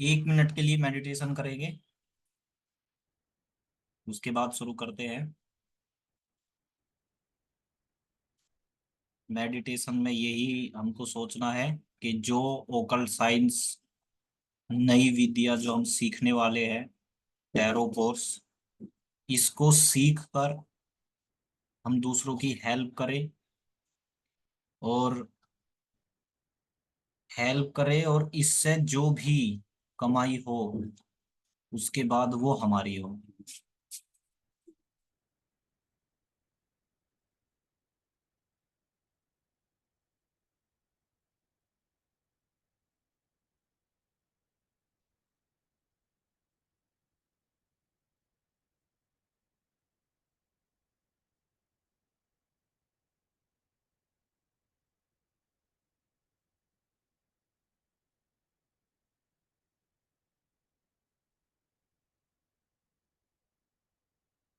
1 minute के लिए meditation करेंगे। उसके बाद शुरू करते हैं। मेडिटेशन में यही हमको सोचना है कि जो ओकल्ट साइंस, नई विद्या जो हम सीखने वाले हैं, टैरो कोर्स, इसको सीख कर हम दूसरों की हेल्प करें, और इससे जो भी कमाई हो उसके बाद वो हमारी हो।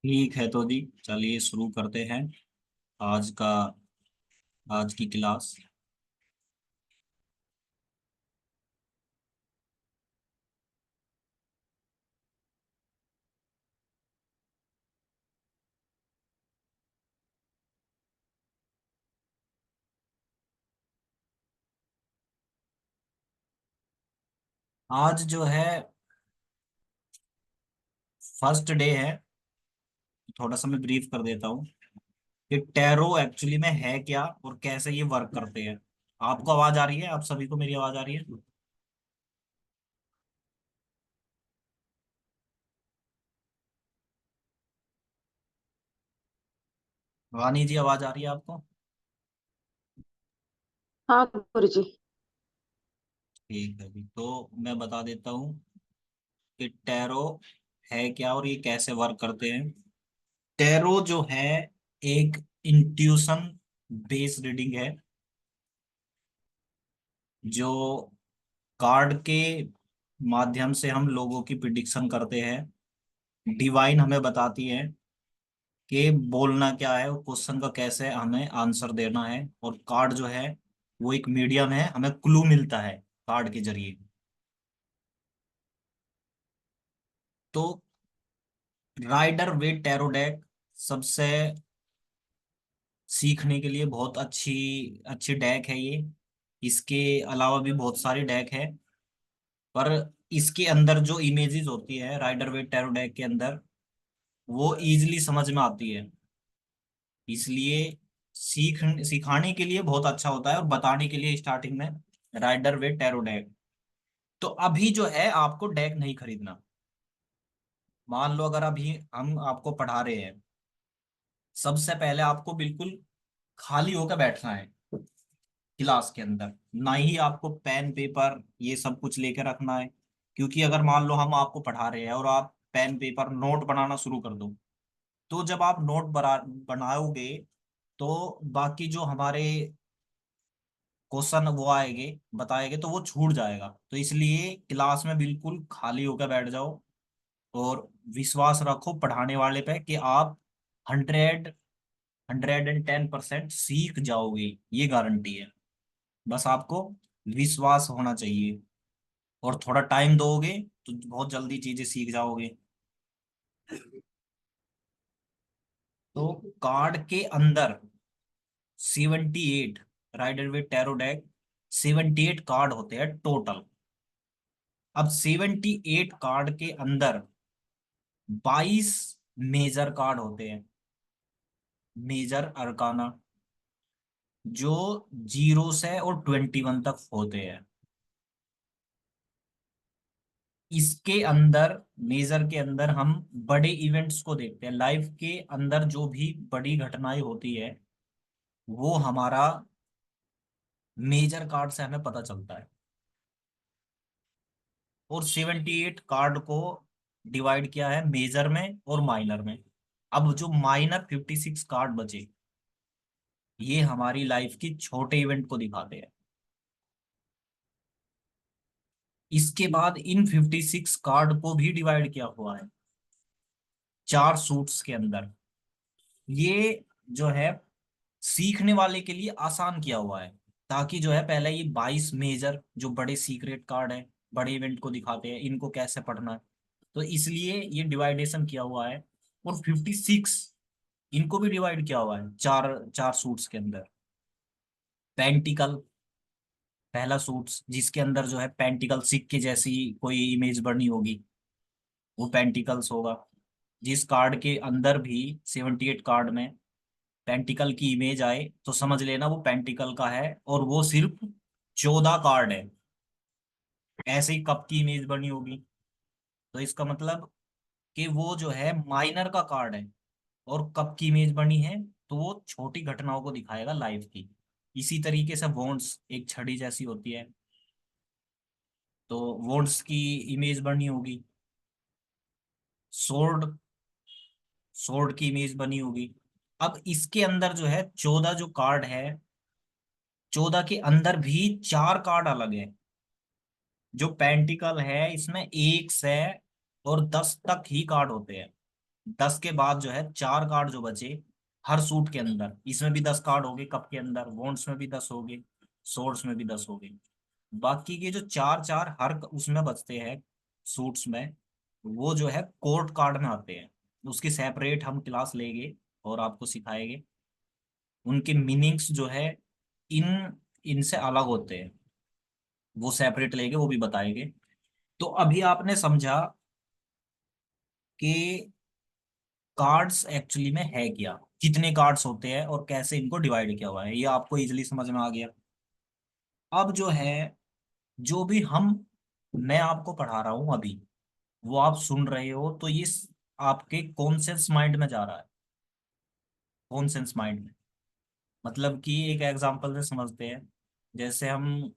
ठीक है, तो जी चलिए शुरू करते हैं आज का आज की क्लास। आज जो है फर्स्ट डे है। थोड़ा सा मैं ब्रीफ कर देता हूँ कि टैरो एक्चुअली में है क्या और कैसे ये वर्क करते हैं। आपको आवाज आ रही है? आप सभी को मेरी आवाज आ रही है? वानी जी, आवाज आ रही है आपको? हाँ गुरु जी। ठीक है जी, तो मैं बता देता हूँ कि टैरो है क्या और ये कैसे वर्क करते हैं। टैरो जो है एक इंट्यूशन बेस्ड रीडिंग है, जो कार्ड के माध्यम से हम लोगों की प्रिडिक्शन करते हैं। डिवाइन हमें बताती है कि बोलना क्या है और क्वेश्चन का कैसे हमें आंसर देना है, और कार्ड जो है वो एक मीडियम है, हमें क्लू मिलता है कार्ड के जरिए। तो राइडर वेट टैरो डेक सबसे सीखने के लिए बहुत अच्छी अच्छी डेक है ये। इसके अलावा भी बहुत सारी डेक है, पर इसके अंदर जो इमेजेस होती है राइडर वेट टैरो डेक के अंदर, वो इजीली समझ में आती है। इसलिए सिखाने के लिए बहुत अच्छा होता है, और बताने के लिए स्टार्टिंग में राइडर वेट टैरो डेक। तो अभी जो है आपको डेक नहीं खरीदना। मान लो अगर अभी हम आपको पढ़ा रहे हैं, सबसे पहले आपको बिल्कुल खाली होकर बैठना है क्लास के अंदर। ना ही आपको पेन पेपर ये सब कुछ लेकर रखना है, क्योंकि अगर मान लो हम आपको पढ़ा रहे हैं और आप पेन पेपर नोट बनाना शुरू कर दो, तो जब आप नोट बनाओगे तो बाकी जो हमारे क्वेश्चन वो आएंगे बताएंगे तो वो छूट जाएगा। तो इसलिए क्लास में बिल्कुल खाली होकर बैठ जाओ, और विश्वास रखो पढ़ाने वाले पे कि आप 110% सीख जाओगे, ये गारंटी है। बस आपको विश्वास होना चाहिए, और थोड़ा टाइम दोगे तो बहुत जल्दी चीजें सीख जाओगे। तो कार्ड के अंदर 78, rider with tarot deck 78 card होते हैं टोटल। अब 78 कार्ड के अंदर 22 मेजर कार्ड होते हैं, मेजर अरकाना, जो 0 से और 21 तक होते हैं। इसके अंदर, मेजर के अंदर हम बड़े इवेंट्स को देखते हैं। लाइफ के अंदर जो भी बड़ी घटनाएं होती है वो हमारा मेजर कार्ड से हमें पता चलता है। और 78 कार्ड को डिवाइड किया है मेजर में और माइनर में। अब जो माइनर 56 कार्ड बचे, ये हमारी लाइफ की छोटे इवेंट को दिखाते हैं। इसके बाद इन 56 कार्ड को भी डिवाइड किया हुआ है 4 सूट्स के अंदर। ये जो है सीखने वाले के लिए आसान किया हुआ है, ताकि जो है पहले ये 22 मेजर जो बड़े सीक्रेट कार्ड है बड़े इवेंट को दिखाते हैं, इनको कैसे पढ़ना है। तो इसलिए ये डिवाइडेशन किया हुआ है। और 56 इनको भी डिवाइड किया हुआ है चार चार सूट्स के अंदर। पेंटिकल, पहला सूट्स जिसके अंदर जो है पेंटिकल सिक्के जैसी कोई इमेज बनी होगी, वो पेंटिकल्स होगा। जिस कार्ड के अंदर भी 78 कार्ड में पेंटिकल की इमेज आए तो समझ लेना वो पेंटिकल का है, और वो सिर्फ 14 कार्ड है। ऐसे ही कप की इमेज बनी होगी, तो इसका मतलब कि वो जो है माइनर का कार्ड है। और कप की इमेज बनी है तो वो छोटी घटनाओं को दिखाएगा लाइफ की। इसी तरीके से वॉन्ट्स एक छड़ी जैसी होती है, तो वॉन्ट्स की इमेज बनी होगी। सोर्ड, सोर्ड की इमेज बनी होगी। अब इसके अंदर जो है 14 जो कार्ड है, 14 के अंदर भी चार कार्ड अलग है। जो पेंटिकल है इसमें 1 से 10 तक ही कार्ड होते हैं। 10 के बाद जो है चार कार्ड जो बचे हर सूट के अंदर, इसमें भी 10 कार्ड हो गए, कप के अंदर वॉन्ड्स में भी 10 हो गए, सोर्ड्स में भी 10 हो गए। बाकी के जो चार चार हर उसमें बचते हैं सूट्स में, वो जो है कोर्ट कार्ड में आते हैं। उसकी सेपरेट हम क्लास लेंगे और आपको सिखाएंगे। उनके मीनिंग्स जो है इन इनसे अलग होते हैं, वो सेपरेट लेंगे, वो भी बताएंगे। तो अभी आपने समझा कि कार्ड्स एक्चुअली में है क्या, कितने कार्ड्स होते हैं और कैसे इनको डिवाइड किया हुआ है, ये आपको इजीली समझ में आ गया। अब जो है, जो भी मैं आपको पढ़ा रहा हूं अभी, वो आप सुन रहे हो, तो ये आपके कॉन्शियस माइंड में जा रहा है। कॉन्शियस माइंड में मतलब कि एक एग्जांपल से समझते हैं। जैसे हम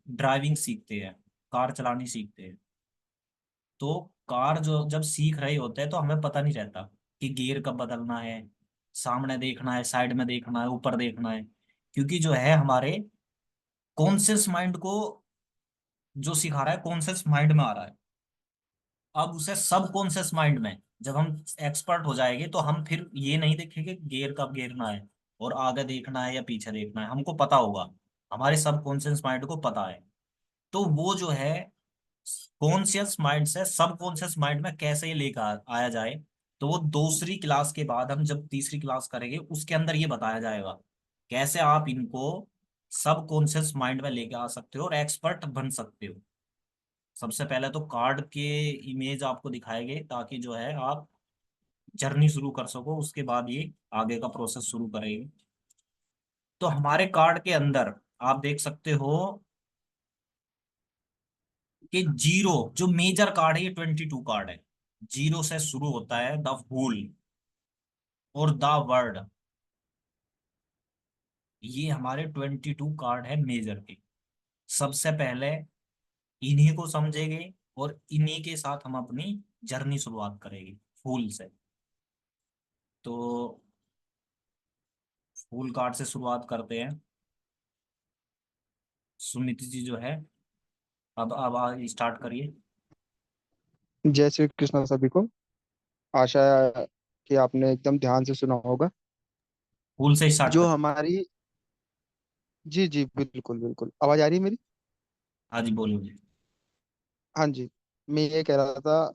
ड्राइविंग सीखते हैं, कार चलानी सीखते हैं, तो कार जो जब सीख रहे होते हैं तो हमें पता नहीं रहता कि गियर कब बदलना है, सामने देखना है, साइड में देखना है, ऊपर देखना है। क्योंकि जो है हमारे कॉन्शियस माइंड को जो सिखा रहा है कॉन्शियस माइंड में आ रहा है। अब उसे सब कॉन्शियस माइंड में जब हम एक्सपर्ट हो जाएंगे तो हम फिर ये नहीं देखेंगे गियर कब गिरना है और आगे देखना है या पीछे देखना है, हमको पता होगा। हमारे सब कॉन्शियस माइंड को पता है। तो वो जो है कॉन्शियस माइंड से सब कॉन्शियस माइंड में कैसे ये लेकर आया जाए, तो वो दूसरी क्लास के बाद हम जब तीसरी क्लास करेंगे उसके अंदर ये बताया जाएगा कैसे आप इनको सब कॉन्शियस माइंड में लेके आ सकते हो और एक्सपर्ट बन सकते हो। सबसे पहले तो कार्ड के इमेज आपको दिखाएंगे ताकि जो है आप जर्नी शुरू कर सको, उसके बाद ये आगे का प्रोसेस शुरू करेंगे। तो हमारे कार्ड के अंदर आप देख सकते हो कि जीरो जो मेजर कार्ड है ये 22 कार्ड है। जीरो से शुरू होता है द फूल और द वर्ड, ये हमारे 22 कार्ड है मेजर के। सबसे पहले इन्हीं को समझेंगे और इन्हीं के साथ हम अपनी जर्नी शुरुआत करेंगे फूल से। तो फूल कार्ड से शुरुआत करते हैं। सुमित जी जो है, अब आज स्टार्ट करिए। जय श्री कृष्ण सभी को। आशा है कि आपने एकदम ध्यान से सुना होगा। फूल से स्टार्ट जो करिए। हमारी जी जी बिल्कुल बिल्कुल, आवाज आ रही है मेरी? हाँ जी, बोलिए। हाँ जी। मैं ये कह रहा था,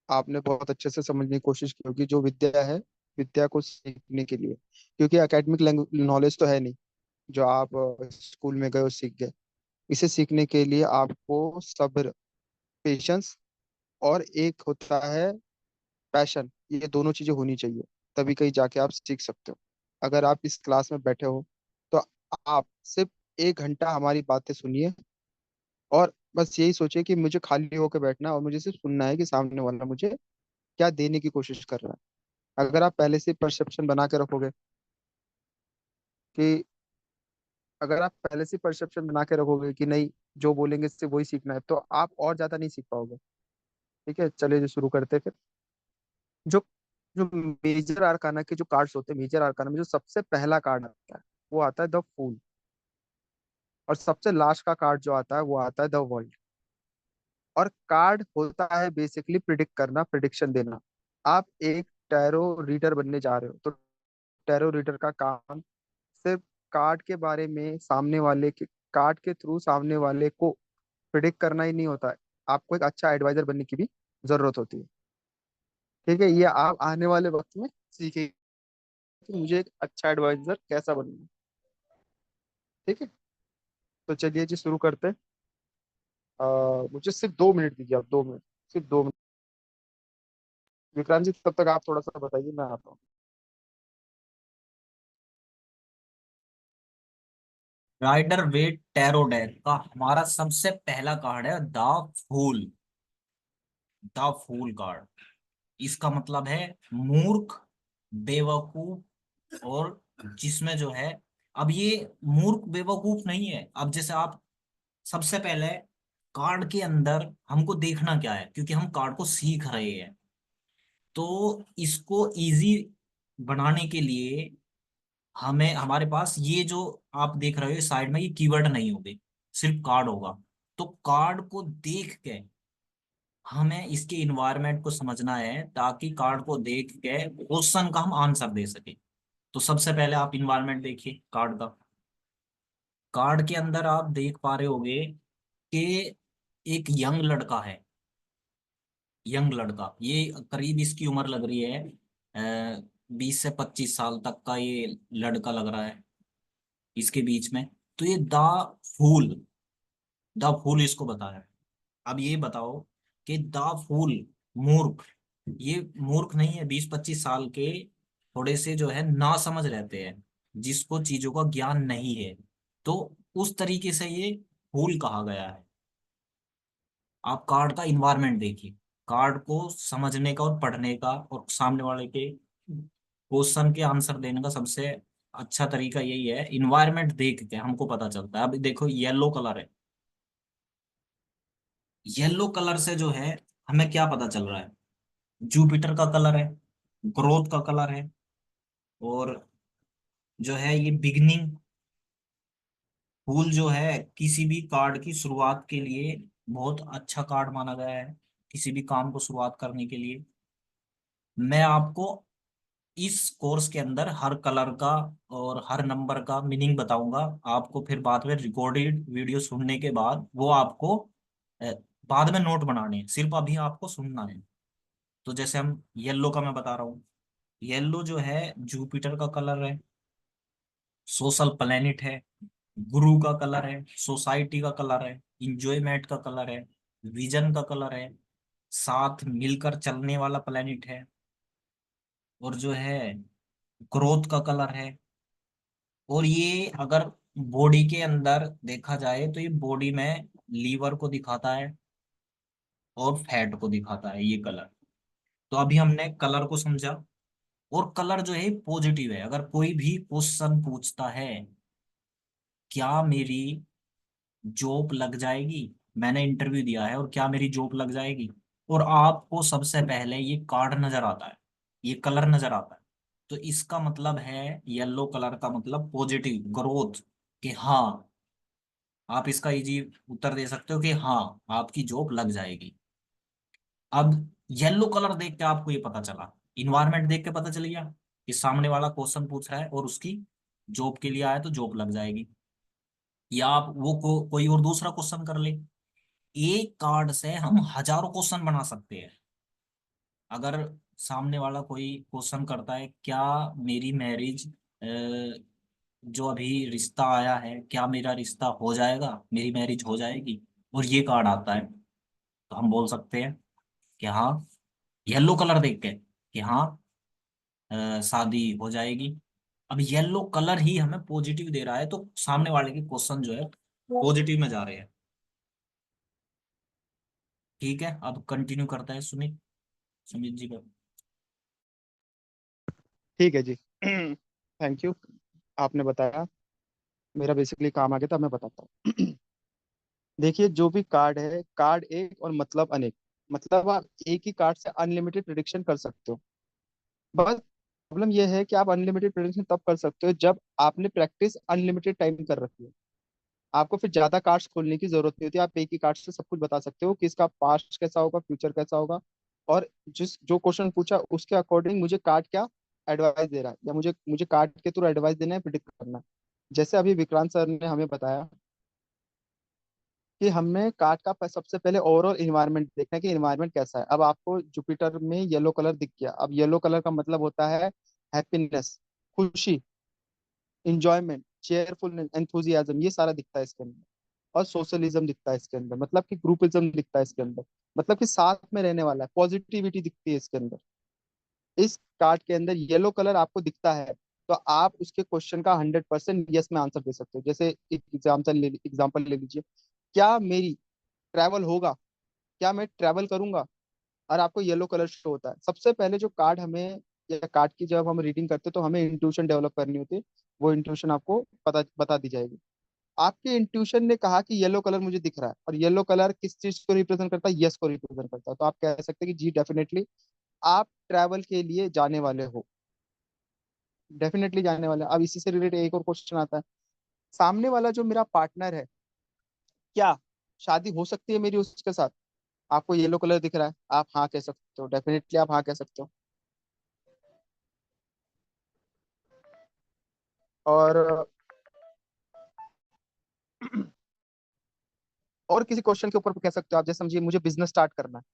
आपने बहुत अच्छे से समझने की कोशिश की होगी जो विद्या है, विद्या को सीखने के लिए, क्योंकि एकेडमिक नॉलेज तो है नहीं जो आप स्कूल में गए और सीख गए। इसे सीखने के लिए आपको सब्र, पेशेंस और एक होता है पैशन, ये दोनों चीजें होनी चाहिए। तभी कहीं जाके आप सीख सकते हो। अगर आप इस क्लास में बैठे हो तो आप सिर्फ 1 घंटा हमारी बातें सुनिए और बस यही सोचिए कि मुझे खाली होकर बैठना है और मुझे सिर्फ सुनना है कि सामने वाला मुझे क्या देने की कोशिश कर रहा है। अगर आप पहले से परसेप्शन बना के रखोगे कि अगर आप पहले से परसेप्शन बना के रखोगे कि नहीं, जो बोलेंगे इससे वही सीखना है, तो आप और ज्यादा नहीं सीख पाओगे। ठीक है, चलिए जो शुरू करते हैं फिर। जो जो मेजर आर्काना के जो कार्ड्स होते हैं, मेजर आर्काना में जो सबसे पहला कार्ड आता है वो आता है द फूल। और सबसे लास्ट का कार्ड जो आता है वो आता है द वर्ल्ड। और कार्ड होता है बेसिकली प्रिडिक्ट करना, प्रिडिक्शन देना। आप एक टैरो रीडर बनने जा रहे हो तो टैरो रीडर का काम सिर्फ कार्ड के बारे में, सामने वाले के कार्ड के थ्रू सामने वाले को प्रिडिक्ट करना ही नहीं होता है, आपको एक अच्छा एडवाइजर बनने की भी जरूरत होती है। ठीक है, ये आप आने वाले वक्त में सीखेंगे कि मुझे एक अच्छा एडवाइजर कैसा बनना है। ठीक है, तो चलिए जी शुरू करते हैं। मुझे सिर्फ 2 मिनट दीजिए, आप 2 मिनट, सिर्फ 2 मिनट। विक्रांत जी तब तक आप थोड़ा सा बताइए, मैं आता हूँ। राइडर वेट टैरो डेक का हमारा सबसे पहला कार्ड है the fool. The fool card, इसका मतलब है मूर्ख, बेवकूफ। और जिसमें जो है, अब ये मूर्ख बेवकूफ नहीं है। अब जैसे आप, सबसे पहले कार्ड के अंदर हमको देखना क्या है, क्योंकि हम कार्ड को सीख रहे हैं। तो इसको इजी बनाने के लिए हमें, हमारे पास ये जो आप देख रहे हो साइड में, ये कीवर्ड नहीं होंगे, सिर्फ कार्ड होगा। तो कार्ड को देख के हमें इसके इन्वायरमेंट को समझना है, ताकि कार्ड को देख के क्वेश्चन का हम आंसर दे सके। तो सबसे पहले आप इन्वायरमेंट देखिए कार्ड का। कार्ड के अंदर आप देख पा रहे होगे कि एक यंग लड़का है। यंग लड़का, ये करीब इसकी उम्र लग रही है 20 से 25 साल तक का ये लड़का लग रहा है इसके बीच में। तो ये द फूल, द फूल इसको बता रहा है। अब ये बताओ कि द फूल, मूर्ख, ये मूर्ख नहीं है। 20-25 साल के थोड़े से जो है ना समझ रहते हैं, जिसको चीजों का ज्ञान नहीं है। तो उस तरीके से ये फूल कहा गया है। आप कार्ड का इन्वायरमेंट देखिए। कार्ड को समझने का और पढ़ने का और सामने वाले के क्वेश्चन के आंसर देने का सबसे अच्छा तरीका यही है, इन्वायरमेंट देख के हमको पता चलता है। अभी देखो येलो कलर है। येलो कलर से जो है हमें क्या पता चल रहा है, जुपिटर का कलर है, ग्रोथ का कलर है, और जो है ये बिगनिंग। फूल जो है किसी भी कार्ड की शुरुआत के लिए बहुत अच्छा कार्ड माना गया है, किसी भी काम को शुरुआत करने के लिए। मैं आपको इस कोर्स के अंदर हर कलर का और हर नंबर का मीनिंग बताऊंगा। आपको फिर बाद में रिकॉर्डेड वीडियो सुनने के बाद वो आपको अ, बाद में नोट बनाने हैं, सिर्फ अभी आपको सुनना है। तो जैसे हम येलो का मैं बता रहा हूँ। येलो जो है जुपिटर का कलर है, सोशल प्लेनेट है, गुरु का कलर है, सोसाइटी का कलर है, इंजॉयमेंट का कलर है, विजन का कलर है, साथ मिलकर चलने वाला प्लेनेट है, और जो है ग्रोथ का कलर है। और ये अगर बॉडी के अंदर देखा जाए तो ये बॉडी में लीवर को दिखाता है और फैट को दिखाता है ये कलर। तो अभी हमने कलर को समझा। और कलर जो है पॉजिटिव है। अगर कोई भी क्वेश्चन पूछता है, क्या मेरी जॉब लग जाएगी, मैंने इंटरव्यू दिया है और क्या मेरी जॉब लग जाएगी, और आपको सबसे पहले ये कार्ड नजर आता है, ये कलर नजर आता है, तो इसका मतलब है, येलो कलर का मतलब पॉजिटिव ग्रोथ, कि हाँ, आप इसका इजी उत्तर दे सकते हो कि हाँ, आपकी जॉब लग जाएगी। अब येलो कलर देख के आपको ये पता चला, इन्वायरमेंट देख के पता चल गया कि सामने वाला क्वेश्चन पूछ रहा है और उसकी जॉब के लिए आया तो जॉब लग जाएगी। या आप वो कोई और दूसरा क्वेश्चन कर ले। एक कार्ड से हम हजारों क्वेश्चन बना सकते हैं। अगर सामने वाला कोई क्वेश्चन करता है, क्या मेरी मैरिज, जो अभी रिश्ता आया है, क्या मेरा रिश्ता हो जाएगा, मेरी मैरिज हो जाएगी, और ये कार्ड आता है, तो हम बोल सकते हैं कि हाँ, येलो कलर देख के कि हाँ, शादी हो जाएगी। अब येलो कलर ही हमें पॉजिटिव दे रहा है, तो सामने वाले के क्वेश्चन जो है पॉजिटिव में जा रहे हैं। ठीक है, अब कंटिन्यू करता है सुमित, सुमित जी का। ठीक है जी। थैंक यू, आपने बताया। मेरा बेसिकली काम आ गया था, मैं बताता हूँ। देखिए, जो भी कार्ड है, कार्ड एक और मतलब अनेक। मतलब आप एक ही कार्ड से अनलिमिटेड प्रिडिक्शन कर सकते हो। बस प्रॉब्लम यह है कि आप अनलिमिटेड प्रिडिक्शन तब कर सकते हो जब आपने प्रैक्टिस अनलिमिटेड टाइम कर रखी है। आपको फिर ज्यादा कार्ड्स खोलने की जरूरत नहीं होती, आप एक ही कार्ड से सब कुछ बता सकते हो कि इसका पास्ट कैसा होगा, फ्यूचर कैसा होगा। और जिस जो क्वेश्चन पूछा उसके अकॉर्डिंग मुझे कार्ड क्या एडवाइस दे रहा है, या मुझे मुझे कार्ड के थ्रू एडवाइस देना है, प्रिडिक्ट करना है। जैसे अभी विक्रांत सर ने हमें बताया कि हमें कार्ड का सबसे पहले ओवरऑल इन्वायरमेंट देखना है कि इन्वायरमेंट कैसा है। अब आपको जुपिटर में येलो कलर दिख गया। अब येलो कलर का मतलब होता है हैप्पीनेस, खुशी, इंजॉयमेंट, चेयरफुलनेस, एंथुजियाज्म, ये सारा दिखता है इसके अंदर। और सोशलिज्म दिखता है इसके अंदर, मतलब कि ग्रुपिज्म दिखता है इसके अंदर, मतलब कि साथ में रहने वाला है, पॉजिटिविटी दिखती है इसके अंदर। इस कार्ड के अंदर येलो कलर आपको दिखता है तो आप उसके क्वेश्चन का 100% यस में आंसर दे सकते हो। जैसे एक एग्जाम्पल ले लीजिए, क्या मेरी ट्रैवल होगा, क्या मैं ट्रैवल करूंगा, और आपको येलो कलर शो होता है। सबसे पहले जो कार्ड हमें, या कार्ड की जब हम रीडिंग करते हैं तो हमें इंट्यूशन डेवलप करनी होती है। वो इंट्यूशन आपको पता बता दी जाएगी। आपके इंट्यूशन ने कहा कि येलो कलर मुझे दिख रहा है, और येलो कलर किस चीज को रिप्रेजेंट करता है, यस को रिप्रेजेंट करता है, तो आप कह सकते हैं कि जी डेफिनेटली आप ट्रैवल के लिए जाने वाले हो, डेफिनेटली जाने वाले हैं। अब इसी से रिलेटेड एक और क्वेश्चन आता है, सामने वाला जो मेरा पार्टनर है, क्या शादी हो सकती है मेरी उसके साथ? आपको येलो कलर दिख रहा है, आप हाँ कह सकते हो, डेफिनेटली आप हाँ कह सकते हो। और और किसी क्वेश्चन के ऊपर कह सकते हो आप, जैसे समझिए मुझे बिजनेस स्टार्ट करना है,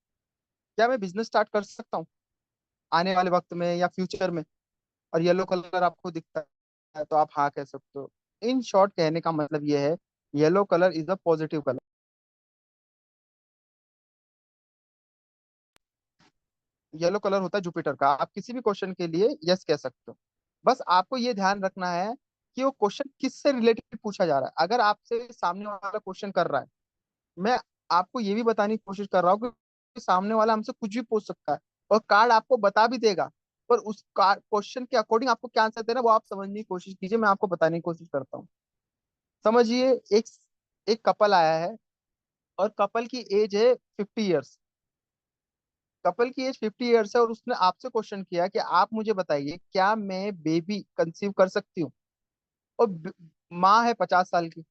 क्या मैं बिजनेस स्टार्ट कर सकता हूँ आने वाले वक्त में या फ्यूचर में? और येलो कलर आपको दिखता है तो आप हाँ कह सकते हो। इन शॉर्ट कहने का मतलब ये है, yellow colour is a positive colour. Yellow colour होता है जुपिटर का। आप किसी भी क्वेश्चन के लिए यस कह सकते हो। बस आपको ये ध्यान रखना है कि वो क्वेश्चन किससे रिलेटेड पूछा जा रहा है। अगर आपसे सामने वाला क्वेश्चन कर रहा है, मैं आपको ये भी बताने की कोशिश कर रहा हूँ कि सामने वाला हमसे कुछ भी पूछ सकता है, और कार्ड आपको बता भी देगा। पर उस क्वेश्चन के अकॉर्डिंग आपको क्या आंसर देना है, वो आप समझने की कोशिश कीजिए, मैं आपको बताने की कोशिश करता हूँ। समझिए, एक एक कपल आया है, और कपल की एज है 50 ईयर्स। कपल की एज 50 ईयर्स है, और उसने आपसे क्वेश्चन किया कि आप मुझे बताइए क्या मैं बेबी कंसीव कर सकती हूँ? और माँ है 50 साल की।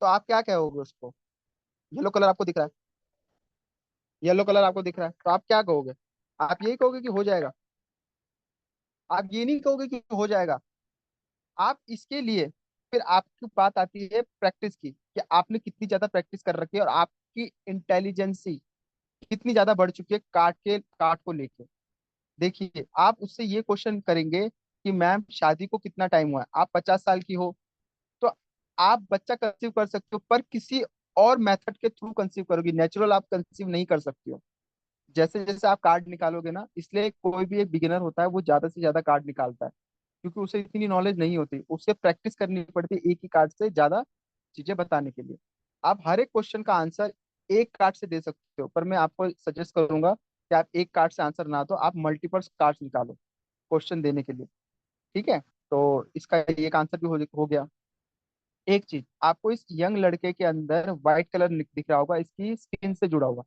तो आप क्या कहोगे उसको? येलो कलर आपको दिख रहा है, येलो कलर आपको दिख रहा है, तो आप क्या कहोगे? आप यही कहोगे कि हो जाएगा? आप ये नहीं कहोगे कि हो जाएगा। आप इसके लिए, फिर आपकी बात आती है प्रैक्टिस की, कि आपने कितनी ज्यादा प्रैक्टिस कर रखी है, और आपकी इंटेलिजेंसी कितनी ज्यादा बढ़ चुकी है काट को लेके। देखिए, आप उससे ये क्वेश्चन करेंगे कि मैम शादी को कितना टाइम हुआ है, आप 50 साल की हो, तो आप बच्चा कंसीव कर सकते हो, पर किसी और मेथड के थ्रू कंसीव करोगी, नेचुरल आप कंसीव नहीं कर सकती हो। जैसे जैसे आप कार्ड निकालोगे ना, इसलिए कोई भी एक बिगिनर होता है वो ज्यादा से ज्यादा कार्ड निकालता है, क्योंकि उसे इतनी नॉलेज नहीं होती, उसे प्रैक्टिस करनी पड़ती है एक ही कार्ड से ज्यादा चीजें बताने के लिए। आप हर एक क्वेश्चन का आंसर एक कार्ड से दे सकते हो, पर मैं आपको सजेस्ट करूंगा कि आप एक कार्ड से आंसर ना दो, आप मल्टीपल कार्ड निकालो क्वेश्चन देने के लिए। ठीक है, तो इसका एक आंसर भी हो गया। एक चीज आपको इस यंग लड़के के अंदर व्हाइट कलर दिख रहा होगा, इसकी स्किन से जुड़ा हुआ।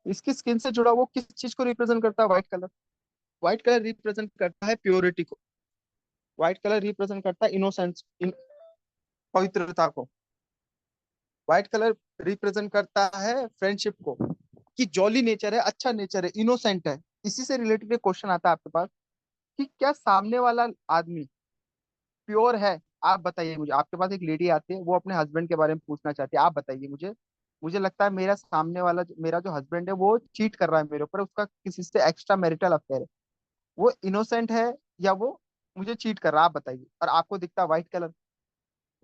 इसकी स्किन से जुड़ा वो किस चीज को रिप्रेजेंट करता है? White colour. White colour represent करता है प्योरिटी को। व्हाइट कलर रिप्रेजेंट करता है इनोसेंस, पवित्रता को। व्हाइट कलर रिप्रेजेंट करता है फ्रेंडशिप को, कि जॉली नेचर है, अच्छा नेचर है, इनोसेंट है। इसी से रिलेटेड एक क्वेश्चन आता है आपके पास, कि क्या सामने वाला आदमी प्योर है? आप बताइए मुझे। आपके पास एक लेडी आती है, वो अपने हस्बैंड के बारे में पूछना चाहती है, आप बताइए मुझे, मुझे लगता है मेरा सामने वाला मेरा जो हस्बैंड है वो चीट कर रहा है मेरे ऊपर, उसका किसी से एक्स्ट्रा मैरिटल अफेयर है, वो इनोसेंट है या वो मुझे चीट कर रहा है? आप बताइए। और आपको दिखता है व्हाइट कलर।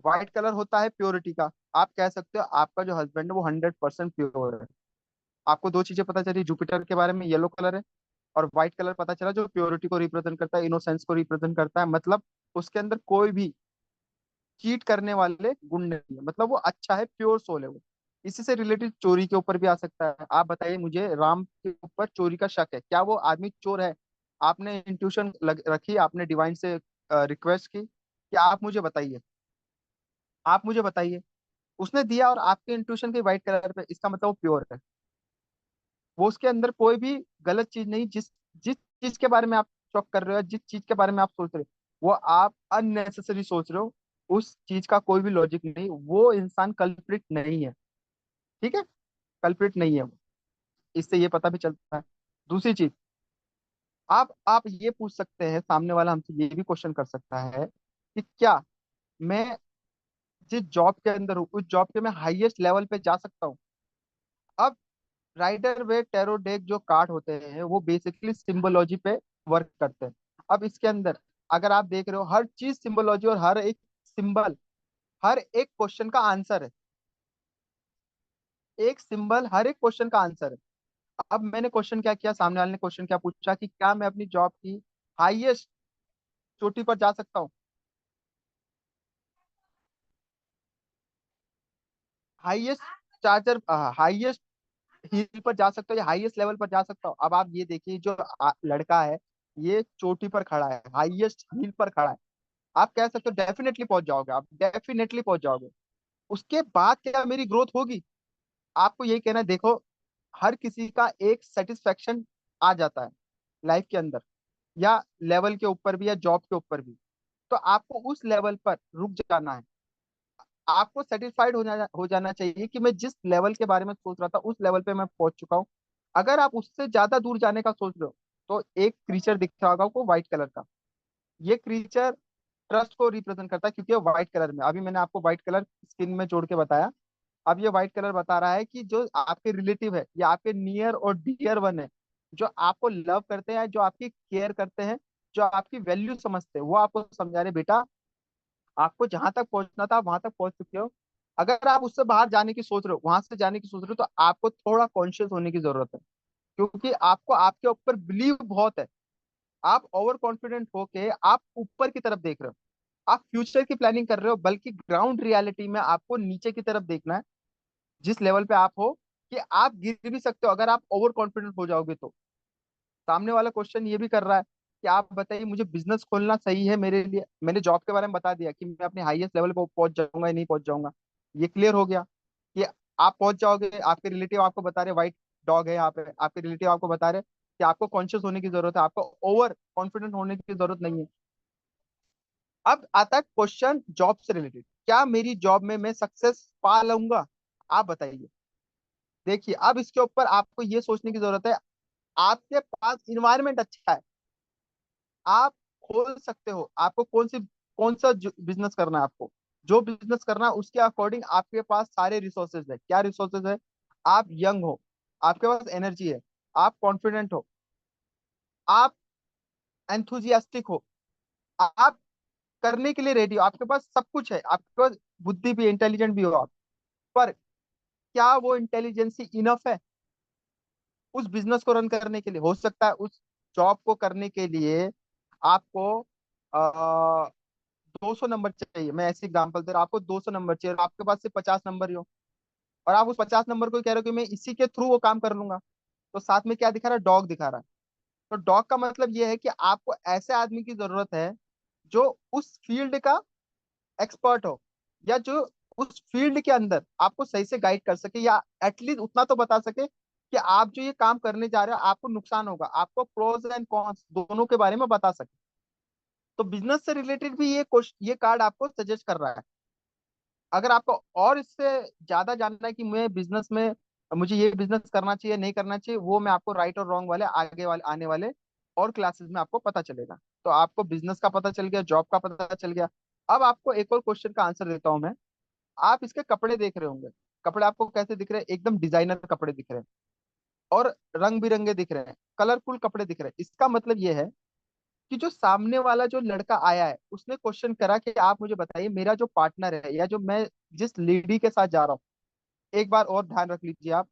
व्हाइट कलर होता है प्योरिटी का। आप कह सकते हो आपका जो हस्बैंड है वो 100% प्योर है। आपको दो चीजें पता चली, जुपिटर के बारे में येलो कलर है, और व्हाइट कलर पता चला जो प्योरिटी को रिप्रेजेंट करता है, इनोसेंस को रिप्रेजेंट करता है, मतलब उसके अंदर कोई भी चीट करने वाले गुण नहीं है, मतलब वो अच्छा है, प्योर सोल है वो। इसी से रिलेटेड चोरी के ऊपर भी आ सकता है। आप बताइए मुझे, राम के ऊपर चोरी का शक है, क्या वो आदमी चोर है? आपने इंट्यूशन रखी, आपने डिवाइन से रिक्वेस्ट की कि आप मुझे बताइए, आप मुझे बताइए। उसने दिया, और आपके इंट्यूशन के वाइट कलर पे, इसका मतलब वो प्योर है। वो उसके अंदर कोई भी गलत चीज नहीं, जिस जिस चीज के बारे में आप शौक कर रहे हो, जिस चीज के बारे में आप सोच रहे हो, वो आप अननेसेसरी सोच रहे हो। उस चीज का कोई भी लॉजिक नहीं, वो इंसान कल्प्रिट नहीं है। ठीक है, कल्प्रिट नहीं है वो। इससे ये पता भी चलता है। दूसरी चीज, आप ये पूछ सकते हैं, सामने वाला हमसे ये भी क्वेश्चन कर सकता है कि क्या मैं जिस जॉब के अंदर हूँ उस जॉब के मैं हाईएस्ट लेवल पे जा सकता हूँ। अब राइडर वे टैरो डेक जो कार्ड होते हैं वो बेसिकली सिंबोलॉजी पे वर्क करते हैं। अब इसके अंदर अगर आप देख रहे हो हर चीज सिंबोलॉजी, और हर एक सिंबल हर एक क्वेश्चन का आंसर है। एक सिंबल हर एक क्वेश्चन का आंसर है। अब मैंने क्वेश्चन क्या किया, सामने वाले ने क्वेश्चन क्या पूछा कि क्या मैं अपनी जॉब की हाईएस्ट चोटी पर जा सकता हूँ, हाईएस्ट चार्जर, हाईएस्ट हिल पर जा सकता हूँ, या हाईएस्ट लेवल पर जा सकता हूँ। अब आप ये देखिए जो लड़का है ये चोटी पर खड़ा है, हाईएस्ट हिल पर खड़ा है। आप कह सकते हो डेफिनेटली पहुंच जाओगे, आप डेफिनेटली पहुंच जाओगे। उसके बाद क्या मेरी ग्रोथ होगी? आपको यही कहना है, देखो हर किसी का एक सेटिस्फेक्शन आ जाता है लाइफ के अंदर, या लेवल के ऊपर भी या जॉब के ऊपर भी। तो आपको उस लेवल पर रुक जाना है। आपको सेटिस्फाइड हो जाना चाहिए कि मैं जिस लेवल के बारे में सोच रहा था उस लेवल पे मैं पहुंच चुका हूँ। अगर आप उससे ज्यादा दूर जाने का सोच रहे हो तो एक क्रीचर दिख रहा होगा आपको व्हाइट कलर का। ये क्रीचर ट्रस्ट को रिप्रेजेंट करता है, क्योंकि ये व्हाइट कलर में, अभी मैंने आपको व्हाइट कलर स्किन में जोड़ के बताया। अब ये व्हाइट कलर बता रहा है कि जो आपके रिलेटिव है या आपके नियर और डियर वन है, जो आपको लव करते हैं, जो आपकी केयर करते हैं, जो आपकी वैल्यू समझते हैं, वो आपको समझा रहे बेटा आपको जहां तक पहुंचना था वहां तक पहुंच चुके हो। अगर आप उससे बाहर जाने की सोच रहे हो, वहां से जाने की सोच रहे हो, तो आपको थोड़ा कॉन्शियस होने की जरूरत है। क्योंकि आपको आपके ऊपर बिलीव बहुत है। आप ओवर कॉन्फिडेंट होके आप ऊपर की तरफ देख रहे हो, आप फ्यूचर की प्लानिंग कर रहे हो, बल्कि ग्राउंड रियलिटी में आपको नीचे की तरफ देखना है। जिस लेवल पे आप हो कि आप गिर भी सकते हो अगर आप ओवर कॉन्फिडेंट हो जाओगे तो। सामने वाला क्वेश्चन ये भी कर रहा है कि आप बताइए मुझे बिजनेस खोलना सही है मेरे लिए। मैंने जॉब के बारे में बता दिया कि मैं अपने हाईएस्ट लेवल पे पहुंच जाऊंगा या नहीं पहुंच जाऊंगा। ये क्लियर हो गया कि आप पहुंच जाओगे। आपके रिलेटिव आपको बता रहे व्हाइट डॉग है यहाँ पे, आपके रिलेटिव आपको बता रहे कि आपको कॉन्शियस होने की जरूरत है, आपको ओवर कॉन्फिडेंट होने की जरूरत नहीं है। अब आता है क्वेश्चन जॉब से रिलेटेड, क्या मेरी जॉब में मैं सक्सेस पा लूंगा? आप बताइए। देखिए अब इसके ऊपर आपको ये सोचने की जरूरत है, आपके पास इन्वायरमेंट अच्छा है, आप खोल सकते हो। आपको कौन सा बिजनेस करना है, आपको जो बिजनेस करना है उसके अकॉर्डिंग आपके पास सारे रिसोर्सेज है। क्या रिसोर्सेज है? आप यंग हो, आपके पास एनर्जी है, आप कॉन्फिडेंट हो, आप एंथुजियास्टिक हो, आप करने के लिए रेडी हो, आपके पास सब कुछ है, आपके पास बुद्धि भी, इंटेलिजेंट भी हो आप। पर क्या वो इंटेलिजेंसी इनफ है उस बिजनेस को रन करने के लिए? हो सकता है उस जॉब को करने के लिए आपको 200 नंबर चाहिए। मैं ऐसे एग्जांपल दे रहा हूँ, आपको 200 नंबर चाहिए और आपके पास सिर्फ 50 नंबर ही हो। और आप उस 50 नंबर को कह रहे हो कि मैं इसी के थ्रू वो काम कर लूंगा। तो साथ में क्या दिखा रहा है? डॉग दिखा रहा है। तो डॉग का मतलब ये है कि आपको ऐसे आदमी की जरूरत है जो उस फील्ड का एक्सपर्ट हो, या जो उस फील्ड के अंदर आपको सही से गाइड कर सके, या एटलीस्ट उतना तो बता सके कि आप जो ये काम करने जा रहे हो आपको नुकसान होगा, आपको प्रोज एंड कॉन्स दोनों के बारे में बता सके। तो बिजनेस से रिलेटेड भी ये कार्ड आपको सजेस्ट कर रहा है। अगर आपको और इससे ज्यादा जानना है कि मैं बिजनेस में मुझे ये बिजनेस करना चाहिए नहीं करना चाहिए, वो मैं आपको राइट और रॉन्ग वाले आगे वाले आने वाले और क्लासेस में आपको पता चलेगा। तो आपको बिजनेस का पता चल गया, जॉब का पता चल गया। अब आपको एक और क्वेश्चन का आंसर देता हूं मैं। आप इसके कपड़े देख रहे होंगे, कपड़े आपको कैसे दिख रहे हैं? एकदम डिजाइनर कपड़े दिख रहे हैं, और रंग बिरंगे दिख रहे हैं, कलरफुल कपड़े दिख रहे हैं। इसका मतलब ये है कि जो सामने वाला जो लड़का आया है उसने क्वेश्चन करा कि आप मुझे बताइए मेरा जो पार्टनर है या जो मैं जिस लेडी के साथ जा रहा हूँ। एक बार और ध्यान रख लीजिए आप,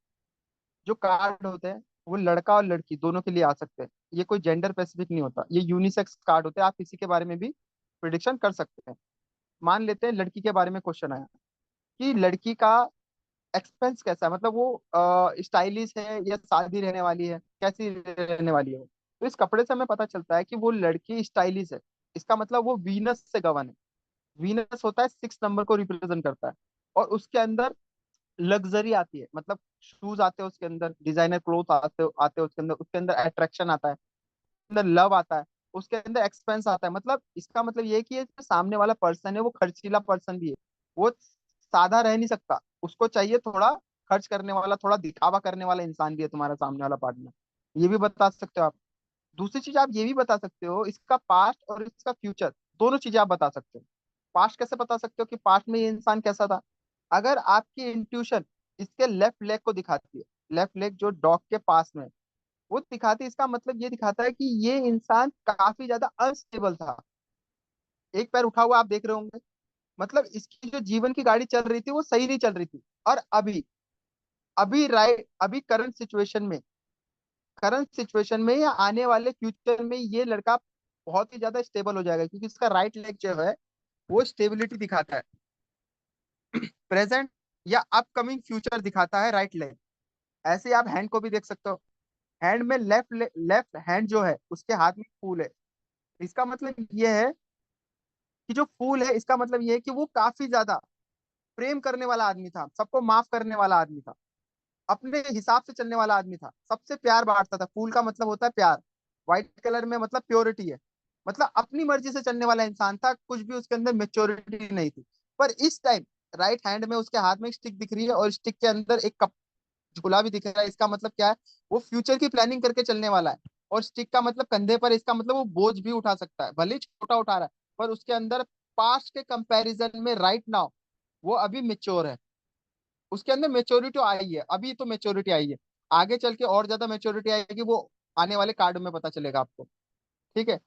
जो कार्ड होते हैं वो लड़का और लड़की दोनों के लिए आ सकते हैं। ये कोई जेंडर स्पेसिफिक नहीं होता, ये यूनिसेक्स कार्ड होते हैं। आप किसी के बारे में भी प्रिडिक्शन कर सकते हैं। मान लेते हैं लड़की के बारे में क्वेश्चन आया कि लड़की का एक्सपेंस कैसा है, मतलब वो स्टाइलिश है या सादी रहने वाली है, कैसी रहने वाली है वो। तो इस कपड़े से हमें पता चलता है कि वो लड़की स्टाइलिश है। इसका मतलब वो वीनस से गवन है। वीनस होता है 6 नंबर को रिप्रेजेंट करता है। और उसके अंदर लग्जरी आती है, मतलब शूज आते हैं उसके अंदर, डिजाइनर क्लोथ आते आते हैं उसके अंदर अट्रैक्शन आता है, अंदर लव आता है, उसके अंदर एक्सपेंस आता है। मतलब इसका मतलब ये है कि ये जो सामने वाला पर्सन है वो खर्चीला पर्सन भी है। वो सादा रह नहीं सकता, उसको चाहिए थोड़ा खर्च करने वाला, थोड़ा दिखावा करने वाला इंसान भी है तुम्हारा सामने वाला पार्टनर। ये भी बता सकते हो आप। दूसरी चीज आप ये भी बता सकते हो, इसका पास्ट और इसका फ्यूचर दोनों चीजें आप बता सकते हो। पास्ट कैसे बता सकते हो कि पास्ट में ये इंसान कैसा था? अगर आपकी इंट्यूशन इसके लेफ्ट लेग को दिखाती है, लेफ्ट लेग जो डॉग के पास में है, वो दिखाती है, इसका मतलब ये दिखाता है कि ये इंसान काफी ज्यादा अनस्टेबल था। एक पैर उठा हुआ आप देख रहे होंगे, मतलब इसकी जो जीवन की गाड़ी चल रही थी वो सही नहीं चल रही थी। और अभी, अभी राइट, अभी करंट सिचुएशन में या आने वाले फ्यूचर में ये लड़का बहुत ही ज्यादा स्टेबल हो जाएगा, क्योंकि इसका राइट लेग जो है वो स्टेबिलिटी दिखाता है। प्रेजेंट या अपकमिंग फ्यूचर दिखाता है राइट लेग। ऐसे ही आप हैंड को भी देख सकते हो। हैंड में लेफ्ट हैंड जो है उसके हाथ में फूल है। इसका मतलब ये है कि जो फूल है, इसका मतलब ये है कि वो काफी ज्यादा प्रेम करने वाला आदमी था, सबको माफ करने वाला आदमी था, अपने हिसाब से चलने वाला आदमी था, सबसे प्यार बांटता था। फूल का मतलब होता है प्यार, व्हाइट कलर में मतलब प्योरिटी है। मतलब अपनी मर्जी से चलने वाला इंसान था, कुछ भी उसके अंदर मेच्योरिटी नहीं थी। पर इस टाइम राइट हैंड में उसके हाथ में एक स्टिक दिख रही है और स्टिक के अंदर एक कप झूला भी दिख रहा है। इसका मतलब क्या है? वो फ्यूचर की प्लानिंग करके चलने वाला है। और स्टिक का मतलब कंधे पर, इसका मतलब वो बोझ भी उठा सकता है, भले ही छोटा उठा रहा है, पर उसके अंदर पास्ट के कंपैरिजन में राइट नाउ वो अभी मेच्योर है। उसके अंदर मेच्योरिटी आई है, अभी तो मेच्योरिटी आई है। आगे चल के और ज्यादा मेच्योरिटी आएगी, वो आने वाले कार्ड में पता चलेगा आपको। ठीक है?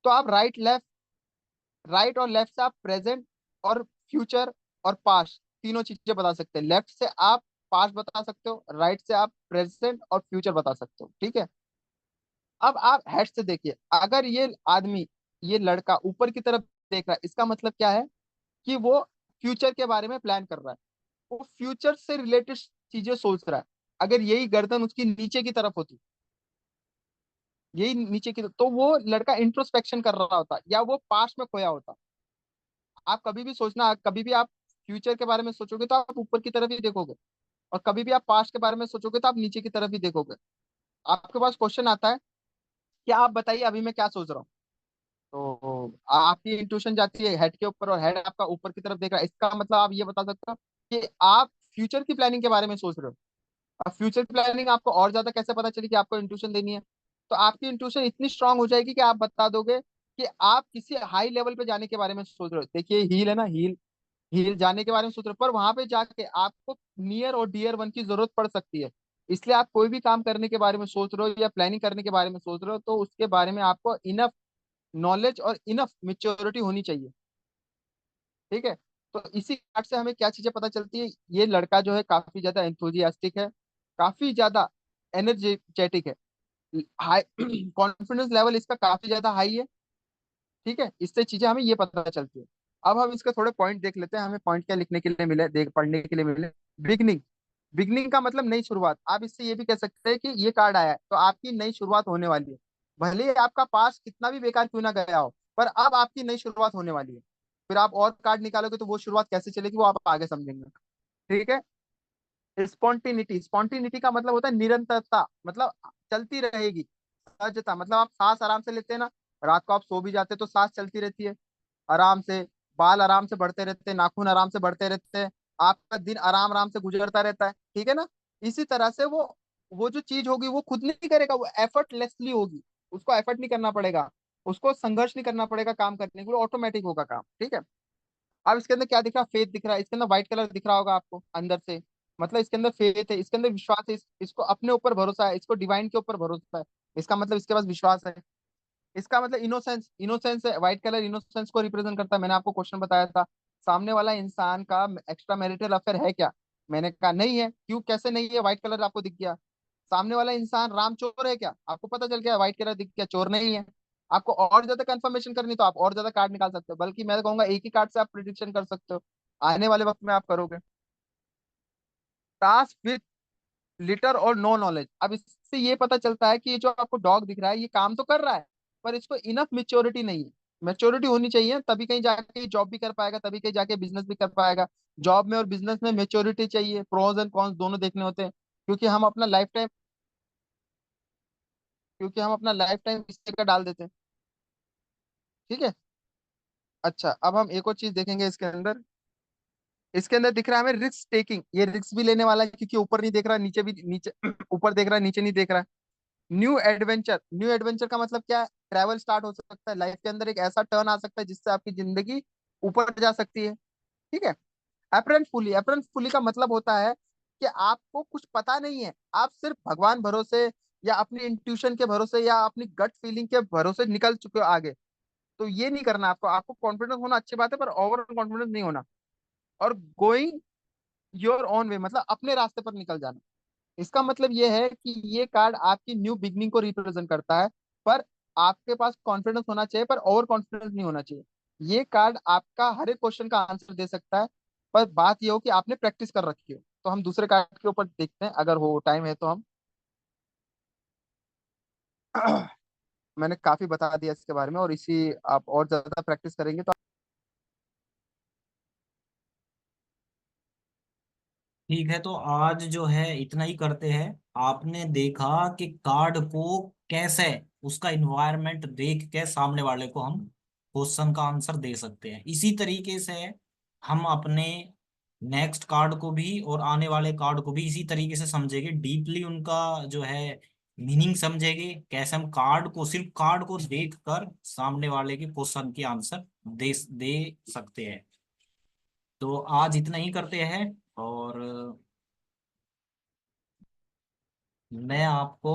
तो आप राइट और लेफ्ट से आप प्रेजेंट और फ्यूचर और पास्ट तीनों चीजें बता सकते हैं। लेफ्ट से आप पास्ट बता सकते हो, राइट से आप प्रेजेंट और फ्यूचर बता सकते हो। ठीक है? अब आप हेड से देखिए, अगर ये आदमी, ये लड़का ऊपर की तरफ देख रहा है, इसका मतलब क्या है? कि वो फ्यूचर के बारे में प्लान कर रहा है, वो फ्यूचर से रिलेटेड चीजें सोच रहा है। अगर यही गर्दन उसकी नीचे की तरफ होती, यही नीचे की तरफ, तो वो लड़का इंट्रोस्पेक्शन कर रहा होता या वो पास्ट में खोया होता। आप कभी भी सोचना, कभी भी आप फ्यूचर के बारे में सोचोगे तो आप ऊपर की तरफ ही देखोगे, और कभी भी आप पास्ट के बारे में सोचोगे तो आप नीचे की तरफ ही देखोगे। आपके पास क्वेश्चन आता है कि आप बताइए अभी मैं क्या सोच रहा हूँ। तो आपकी इंट्यूशन जाती है हेड के ऊपर, और हेड आपका ऊपर की तरफ देख रहा है। इसका मतलब आप ये बता सकते हो कि आप फ्यूचर की प्लानिंग के बारे में सोच रहे हो। अब फ्यूचर प्लानिंग आपको और ज्यादा कैसे पता चली कि आपको इंट्यूशन देनी है? तो आपकी इंट्यूशन इतनी स्ट्रांग हो जाएगी कि आप बता दोगे कि आप किसी हाई लेवल पे जाने के बारे में सोच रहे हो। देखिए हील है ना, हील, हील जाने के बारे में सोच रहे हो, पर वहां पे जाके आपको नियर और डियर वन की जरूरत पड़ सकती है। इसलिए आप कोई भी काम करने के बारे में सोच रहे हो या प्लानिंग करने के बारे में सोच रहे हो, तो उसके बारे में आपको इनफ नॉलेज और इनफ मेच्योरिटी होनी चाहिए। ठीक है? तो इसी कार्ड से हमें क्या चीजें पता चलती है? ये लड़का जो है काफी ज्यादा एंथुजियास्टिक है, काफी ज्यादा एनर्जेटिक है, हाई कॉन्फिडेंस लेवल इसका काफी ज्यादा हाई है। ठीक है? इससे चीजें हमें ये पता चलती है। अब हम इसके थोड़े पॉइंट देख लेते हैं, हमें पॉइंट क्या लिखने के लिए मिले, देख पढ़ने के लिए मिले। बिगनिंग, बिगनिंग का मतलब नई शुरुआत। आप इससे ये भी कह सकते हैं कि ये कार्ड आया है तो आपकी नई शुरुआत होने वाली है। भले ही आपका पास कितना भी बेकार क्यों ना गया हो, पर अब आपकी नई शुरुआत होने वाली है। फिर आप और कार्ड निकालोगे तो वो शुरुआत कैसे चलेगी वो आप आगे समझेंगे। ठीक है? स्पॉन्टिनिटी, स्पॉन्टिनिटी का मतलब होता है निरंतरता, मतलब चलती रहेगी। सहजता, मतलब आप सांस आराम से लेते हैं ना, रात को आप सो भी जाते हैं तो सांस चलती रहती है आराम से, बाल आराम से बढ़ते रहते हैं, नाखून आराम से बढ़ते रहते हैं, आपका दिन आराम आराम से गुजरता रहता है। ठीक है ना? इसी तरह से वो जो चीज होगी वो खुद नहीं करेगा, वो एफर्टलेसली होगी। उसको एफर्ट नहीं करना पड़ेगा, उसको संघर्ष नहीं करना पड़ेगा काम करने के लिए, ऑटोमेटिक होगा काम। ठीक है? अब इसके अंदर क्या दिख रहा है? फेथ दिख रहा है, इसके अंदर व्हाइट कलर दिख रहा होगा आपको अंदर से। मतलब इसके अंदर फेथ है, इसके अंदर विश्वास है, इसको अपने ऊपर भरोसा है, इसको डिवाइन के ऊपर भरोसा है। इसका मतलब इसके पास विश्वास है। इसका मतलब इनोसेंस, इनोसेंस है, व्हाइट कलर इनोसेंस को रिप्रेजेंट करता है। मैंने आपको क्वेश्चन बताया था, सामने वाला इंसान का एक्स्ट्रा मैरिटल अफेयर है क्या? मैंने कहा नहीं है। क्यों, कैसे नहीं है? व्हाइट कलर आपको दिख गया। सामने वाला इंसान राम चोर है क्या? आपको पता चल गया, व्हाइट कलर दिख गया, चोर नहीं है। आपको और ज्यादा कंफर्मेशन करनी तो आप और ज्यादा कार्ड निकाल सकते हो, बल्कि मैं कहूंगा एक ही कार्ड से आप प्रिडिक्शन कर सकते हो, आने वाले वक्त में आप करोगे। टास्क विथ लिटर और नो नॉलेज। अब इससे ये पता चलता है कि ये जो आपको डॉग दिख रहा है ये काम तो कर रहा है, पर इसको इनफ मेच्योरिटी नहीं है। मेच्योरिटी होनी चाहिए, तभी कहीं जाके जॉब भी कर पाएगा, तभी कहीं जाके बिजनेस भी कर पाएगा। जॉब में और बिजनेस में मेच्योरिटी चाहिए, प्रोज एंड कॉन्स दोनों देखने होते हैं। क्योंकि हम अपना लाइफ टाइम इस जगह डाल देते हैं। ठीक है? अच्छा, अब हम एक और चीज देखेंगे इसके अंदर। इसके अंदर दिख रहा है हमें रिस्क टेकिंग, ये रिस्क भी लेने वाला है, क्योंकि ऊपर नहीं देख रहा, नीचे भी, नीचे ऊपर देख रहा है, नीचे नहीं देख रहा है। न्यू एडवेंचर, न्यू एडवेंचर का मतलब क्या है? ट्रैवल स्टार्ट हो सकता है, लाइफ के अंदर एक ऐसा टर्न आ सकता है जिससे आपकी जिंदगी ऊपर जा सकती है। ठीक है। अप्रेंट फुली का मतलब होता है कि आपको कुछ पता नहीं है, आप सिर्फ भगवान भरोसे या अपनी इंट्यूशन के भरोसे या अपनी गट फीलिंग के भरोसे निकल चुके हो आगे। तो ये नहीं करना आपको, आपको कॉन्फिडेंस होना अच्छी बात है, पर ओवर कॉन्फिडेंस नहीं होना। और गोइंग योर ओन वे मतलब अपने रास्ते पर निकल जाना। इसका मतलब ये है कि ये कार्ड आपकी न्यू बिगनिंग को रिप्रेजेंट करता है। पर आपके पास कॉन्फिडेंस होना चाहिए, पर ओवर कॉन्फिडेंस नहीं होना चाहिए। ये कार्ड आपका हर एक क्वेश्चन का आंसर दे सकता है, पर बात ये हो कि आपने प्रैक्टिस कर रखी हो। तो हम दूसरे कार्ड के ऊपर देखते हैं, अगर हो टाइम है तो हम मैंने काफी बता दिया इसके बारे में, और इसी आप और ज्यादा प्रैक्टिस करेंगे तो। ठीक है, तो आज जो है इतना ही करते हैं। आपने देखा कि कार्ड को कैसे, उसका इन्वायरमेंट देख के सामने वाले को हम क्वेश्चन का आंसर दे सकते हैं। इसी तरीके से हम अपने नेक्स्ट कार्ड को भी और आने वाले कार्ड को भी इसी तरीके से समझेंगे, डीपली उनका जो है मीनिंग समझेंगे, कैसे हम कार्ड को, सिर्फ कार्ड को देख कर सामने वाले के क्वेश्चन की आंसर दे दे सकते हैं। तो आज इतना ही करते हैं। और मैं आपको